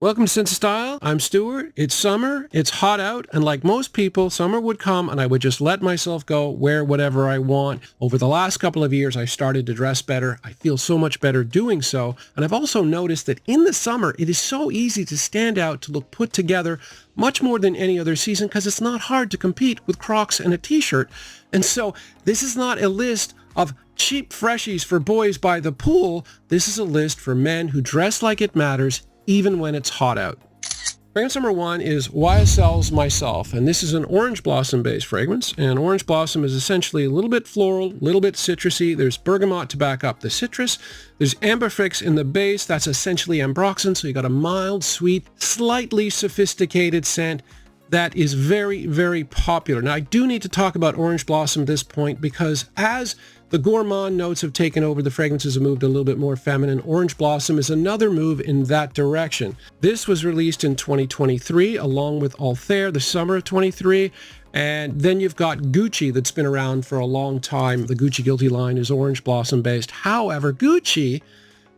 Welcome to Sense of Style. I'm Stuart. It's summer. It's hot out. And like most people, summer would come and I would just let myself go, wear whatever I want. Over the last couple of years, I started to dress better. I feel so much better doing so. And I've also noticed that in the summer, it is so easy to stand out, to look put together, much more than any other season, because it's not hard to compete with Crocs and a t-shirt. And so this is not a list of cheap freshies for boys by the pool. This is a list for men who dress like it matters, even when it's hot out. Fragrance number one is YSL's Myself, and this is an orange blossom based fragrance, and orange blossom is essentially a little bit floral, a little bit citrusy. There's bergamot to back up the citrus. There's amberfix in the base. That's essentially ambroxan, so you got a mild, sweet, slightly sophisticated scent that is very, very popular. Now, I do need to talk about orange blossom at this point because as the gourmand notes have taken over, the fragrances have moved a little bit more feminine. Orange blossom is another move in that direction. This was released in 2023 along with Altair, the summer of 23. And then you've got Gucci that's been around for a long time. The Gucci Guilty line is orange blossom based. However, Gucci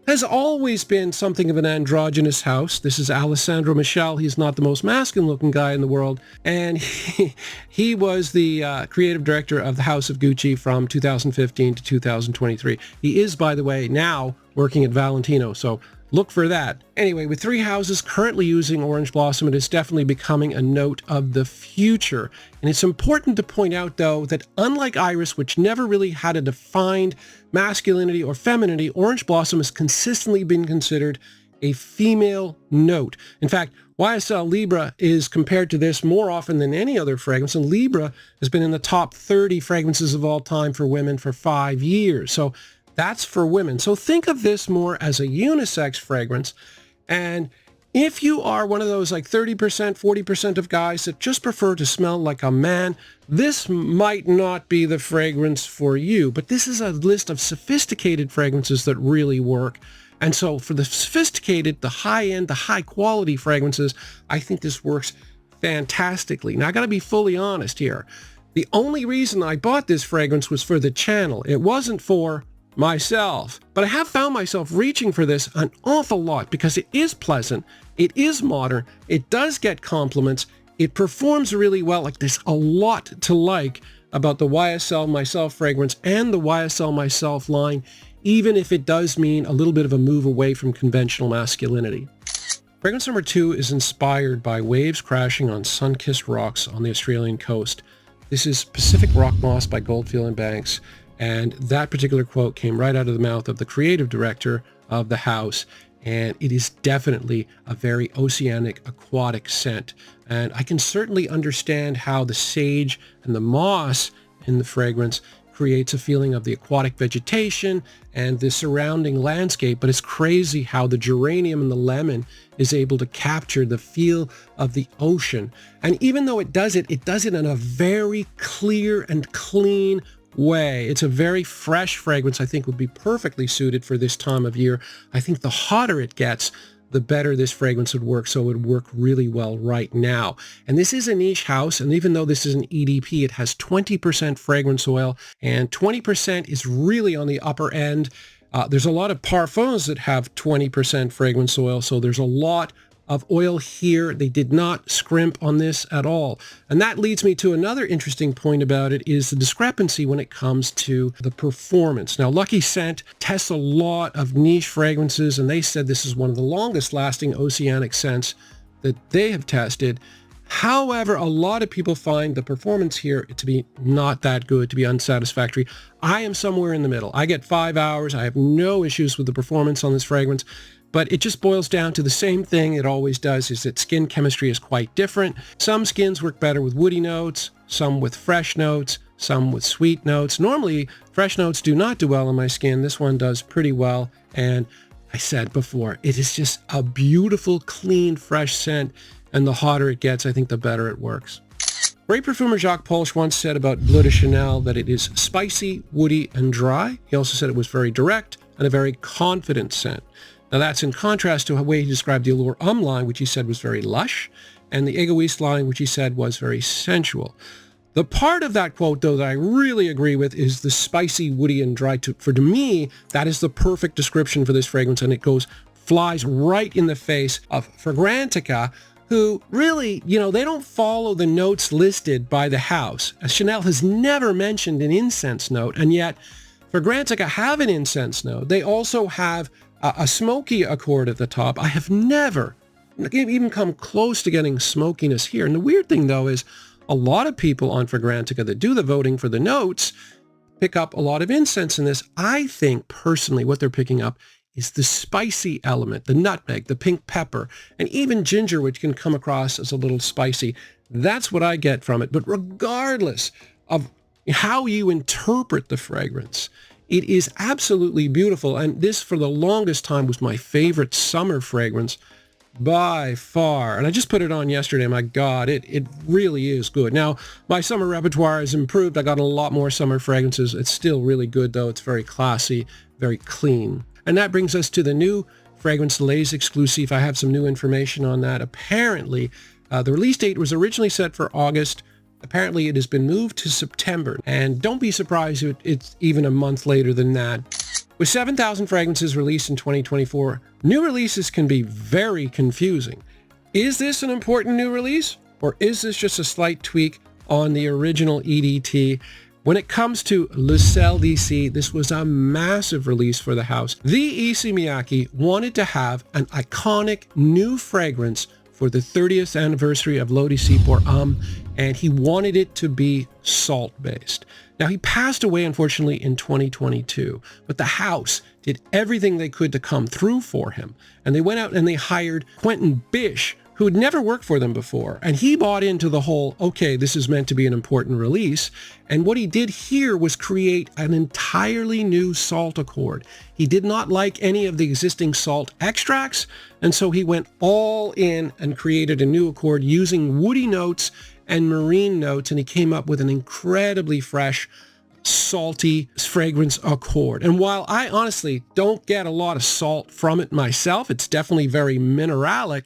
has always been something of an androgynous house. This is Alessandro Michele. He's not the most masculine looking guy in the world. And he was the creative director of the House of Gucci from 2015 to 2023. He is, by the way, now working at Valentino. So look for that. Anyway, with three houses currently using orange blossom, it is definitely becoming a note of the future. And it's important to point out, though, that unlike Iris, which never really had a defined masculinity or femininity, orange blossom has consistently been considered a female note. In fact, YSL Libra is compared to this more often than any other fragrance, and Libra has been in the top 30 fragrances of all time for women for 5 years. So that's for women. So think of this more as a unisex fragrance. And if you are one of those like 30%, 40% of guys that just prefer to smell like a man, this might not be the fragrance for you. But this is a list of sophisticated fragrances that really work. And so for the sophisticated, the high-end, the high-quality fragrances, I think this works fantastically. Now, I got to be fully honest here. The only reason I bought this fragrance was for the channel. It wasn't for myself, but I have found myself reaching for this an awful lot because it is pleasant, it is modern, it does get compliments, it performs really well. Like, there's a lot to like about the YSL Myself fragrance and the YSL Myself line, even if it does mean a little bit of a move away from conventional masculinity. Fragrance number two is inspired by waves crashing on sun-kissed rocks on the Australian coast. This is Pacific Rock Moss by Goldfield and Banks. And that particular quote came right out of the mouth of the creative director of the house. And it is definitely a very oceanic, aquatic scent. And I can certainly understand how the sage and the moss in the fragrance creates a feeling of the aquatic vegetation and the surrounding landscape. But it's crazy how the geranium and the lemon is able to capture the feel of the ocean. And even though it does it in a very clear and clean way. It's a very fresh fragrance. I think would be perfectly suited for this time of year. I think the hotter it gets, the better this fragrance would work. So it would work really well right now. And this is a niche house. And even though this is an EDP, it has 20% fragrance oil and 20% is really on the upper end. There's a lot of parfums that have 20% fragrance oil. So there's a lot of oil here. They did not scrimp on this at all. And that leads me to another interesting point about it is the discrepancy when it comes to the performance. Now, Lucky Scent tests a lot of niche fragrances, and they said this is one of the longest lasting oceanic scents that they have tested. However, a lot of people find the performance here to be not that good, to be unsatisfactory. I am somewhere in the middle. I get 5 hours. I have no issues with the performance on this fragrance. But it just boils down to the same thing it always does, is that skin chemistry is quite different. Some skins work better with woody notes, some with fresh notes, some with sweet notes. Normally, fresh notes do not do well on my skin. This one does pretty well. And I said before, it is just a beautiful, clean, fresh scent. And the hotter it gets, I think the better it works. Great perfumer Jacques Polch once said about Bleu de Chanel that it is spicy, woody, and dry. He also said it was very direct and a very confident scent. Now that's in contrast to the way he described the Allure Homme line, which he said was very lush, and the Egoist line, which he said was very sensual. The part of that quote, though, that I really agree with is the spicy, woody, and dry. To me, that is the perfect description for this fragrance, and it goes flies right in the face of Fragrantica, who really, they don't follow the notes listed by the house. Chanel has never mentioned an incense note, and yet Fragrantica have an incense note. They also have a smoky accord at the top. I have never even come close to getting smokiness here. And the weird thing, though, is a lot of people on Fragrantica that do the voting for the notes pick up a lot of incense in this. I think, personally, what they're picking up is the spicy element, the nutmeg, the pink pepper, and even ginger, which can come across as a little spicy. That's what I get from it. But regardless of how you interpret the fragrance, it is absolutely beautiful. And this, for the longest time, was my favorite summer fragrance by far. And I just put it on yesterday. My God, it really is good. Now, my summer repertoire has improved. I got a lot more summer fragrances. It's still really good, though. It's very classy, very clean. And that brings us to the new fragrance, Les Exclusifs. I have some new information on that. Apparently, the release date was originally set for August. Apparently, it has been moved to September. And don't be surprised if it's even a month later than that. With 7,000 fragrances released in 2024, new releases can be very confusing. Is this an important new release? Or is this just a slight tweak on the original EDT? When it comes to Le Sel d'Issey, this was a massive release for the house. The Issey Miyake wanted to have an iconic new fragrance for the 30th anniversary of L'Eau de Parfum pour Homme, and he wanted it to be salt-based. Now, he passed away, unfortunately, in 2022, but the house did everything they could to come through for him, and they went out and they hired Quentin Bish, who had never worked for them before. And he bought into the whole, okay, this is meant to be an important release. And what he did here was create an entirely new salt accord. He did not like any of the existing salt extracts. And so he went all in and created a new accord using woody notes and marine notes. And he came up with an incredibly fresh, salty fragrance accord. And while I honestly don't get a lot of salt from it myself, it's definitely very mineralic.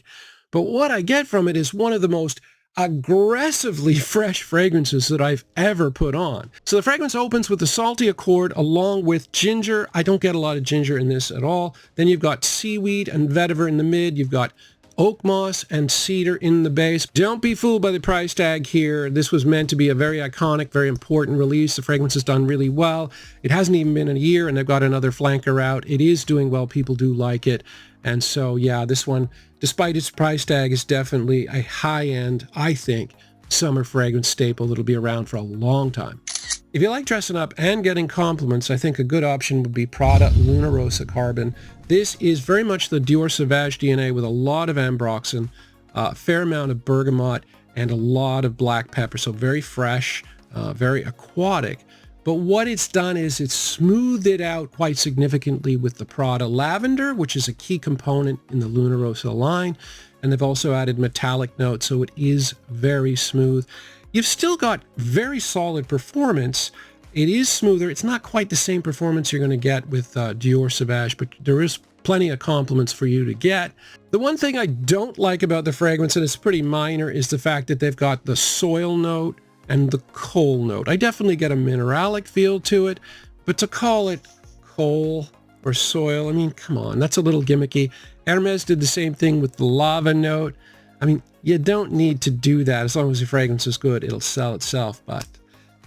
But what I get from it is one of the most aggressively fresh fragrances that I've ever put on. So the fragrance opens with a salty accord along with ginger. I don't get a lot of ginger in this at all. Then you've got seaweed and vetiver in the mid. You've got oak moss and cedar in the base. Don't be fooled by the price tag here. This was meant to be a very iconic, very important release. The fragrance has done really well. It hasn't even been a year and they've got another flanker out. It is doing well. People do like it. And so, yeah, this one, despite its price tag, is definitely a high-end, I think, summer fragrance staple that'll be around for a long time. If you like dressing up and getting compliments, I think a good option would be Prada Luna Rossa Carbon. This is very much the Dior Sauvage DNA with a lot of ambroxan, a fair amount of bergamot, and a lot of black pepper. So very fresh, very aquatic. But what it's done is it's smoothed it out quite significantly with the Prada Lavender, which is a key component in the Luna Rossa line. And they've also added metallic notes, so it is very smooth. You've still got very solid performance. It is smoother. It's not quite the same performance you're going to get with Dior Sauvage, but there is plenty of compliments for you to get. The one thing I don't like about the fragrance, and it's pretty minor, is the fact that they've got the soil note and the coal note. I definitely get a mineralic feel to it, but to call it coal or soil, I mean, come on, that's a little gimmicky. Hermes did the same thing with the lava note. I mean, you don't need to do that. As long as the fragrance is good, it'll sell itself. But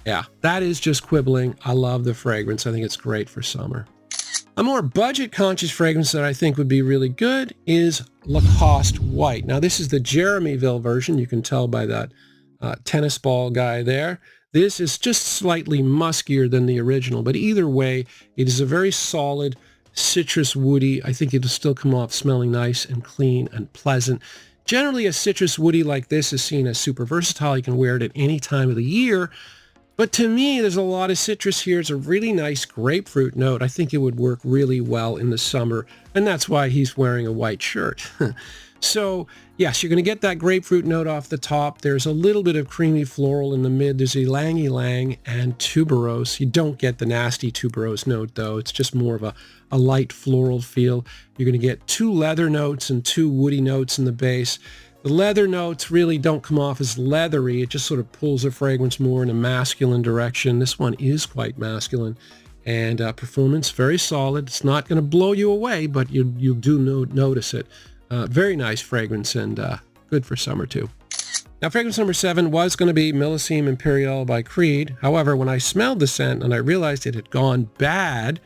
yeah, that is just quibbling. I love the fragrance. I think it's great for summer. A more budget-conscious fragrance that I think would be really good is Lacoste White. Now, this is the Jeremyville version. You can tell by that tennis ball guy there. This is just slightly muskier than the original, but either way, it is a very solid citrus woody. I think it'll still come off smelling nice and clean and pleasant. Generally, a citrus woody like this is seen as super versatile. You can wear it at any time of the year. But to me, there's a lot of citrus here. It's a really nice grapefruit note. I think it would work really well in the summer, and that's why he's wearing a white shirt. So, yes, you're going to get that grapefruit note off the top. There's a little bit of creamy floral in the mid. There's ylang ylang and tuberose. You don't get the nasty tuberose note, though. It's just more of a light floral feel. You're going to get 2 leather notes and 2 woody notes in the base. The leather notes really don't come off as leathery. It just sort of pulls the fragrance more in a masculine direction. This one is quite masculine. and performance very solid. It's not going to blow you away, but you do notice it. Very nice fragrance, and good for summer too. Now, fragrance number 7 was going to be Millésime Impérial by Creed. However, when I smelled the scent and I realized it had gone bad,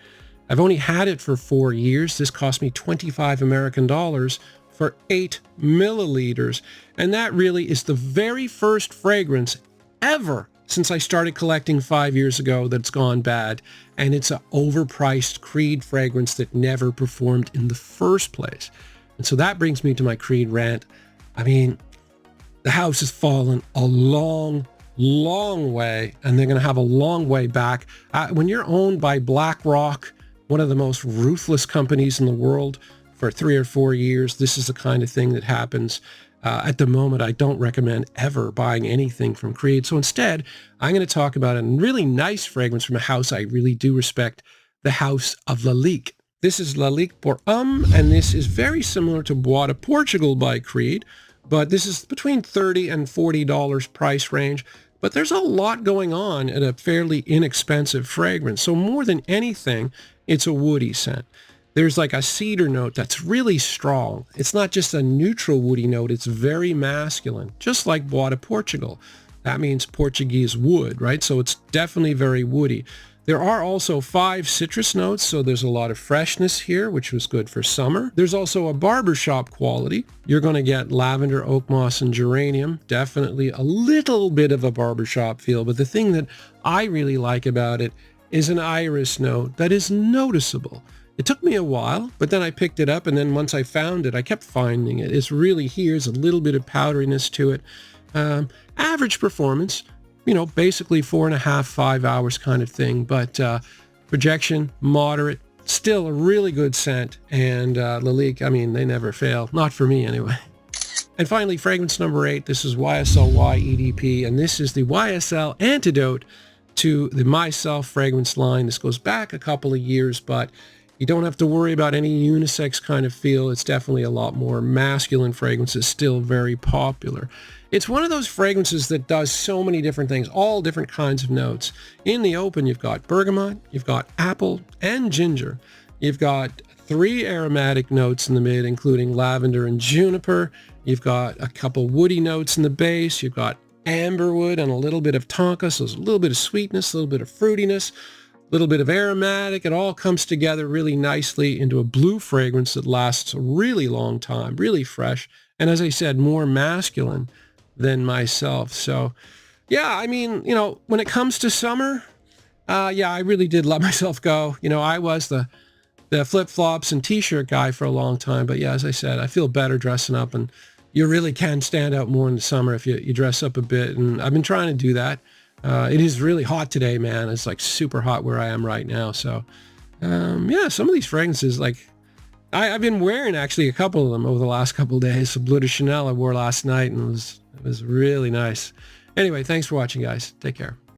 I've only had it for 4 years. This cost me 25 American dollars for 8 milliliters. And that really is the very first fragrance ever since I started collecting 5 years ago that's gone bad. And it's an overpriced Creed fragrance that never performed in the first place. And so that brings me to my Creed rant. I mean, the house has fallen a long way, and they're going to have a long way back. When you're owned by BlackRock, one of the most ruthless companies in the world, for 3 or 4 years, this is the kind of thing that happens. At the moment, I don't recommend ever buying anything from Creed. So instead, I'm going to talk about a really nice fragrance from a house I really do respect, the house of Lalique. This is Lalique pour Homme, and this is very similar to Bois de Portugal by Creed, but this is between $30 and $40 price range. But there's a lot going on in a fairly inexpensive fragrance. So more than anything, it's a woody scent. There's like a cedar note that's really strong. It's not just a neutral woody note. It's very masculine, just like Bois de Portugal. That means Portuguese wood, right? So it's definitely very woody. There are also 5 citrus notes, so there's a lot of freshness here, which was good for summer. There's also a barbershop quality. You're going to get lavender, oak moss, and geranium. Definitely a little bit of a barbershop feel, but the thing that I really like about it is an iris note that is noticeable. It took me a while, but then I picked it up, and then once I found it, I kept finding it. It's really here's a little bit of powderiness to it. Average performance, basically 4.5, 5 hours kind of thing, but projection, moderate, still a really good scent, and Lalique, I mean, they never fail. Not for me, anyway. And finally, fragrance number 8, this is YSL EDP, and this is the YSL antidote to the Myself fragrance line. This goes back a couple of years, but you don't have to worry about any unisex kind of feel. It's definitely a lot more masculine fragrance. It's still very popular. It's one of those fragrances that does so many different things, all different kinds of notes. In the open, you've got bergamot, you've got apple and ginger. You've got 3 aromatic notes in the mid, including lavender and juniper. You've got a couple woody notes in the base. You've got amberwood and a little bit of tonka, so there's a little bit of sweetness, a little bit of fruitiness, a little bit of aromatic. It all comes together really nicely into a blue fragrance that lasts a really long time, really fresh, and as I said, more masculine than Myself. So yeah, I mean, when it comes to summer, I really did let myself go. I was the flip-flops and t-shirt guy for a long time, but yeah, as I said, I feel better dressing up, and you really can stand out more in the summer if you dress up a bit, and I've been trying to do that. It is really hot today, man. It's like super hot where I am right now. So, some of these fragrances, like I've been wearing actually a couple of them over the last couple of days. So Bleu de Chanel I wore last night, and it was really nice. Anyway, thanks for watching, guys. Take care.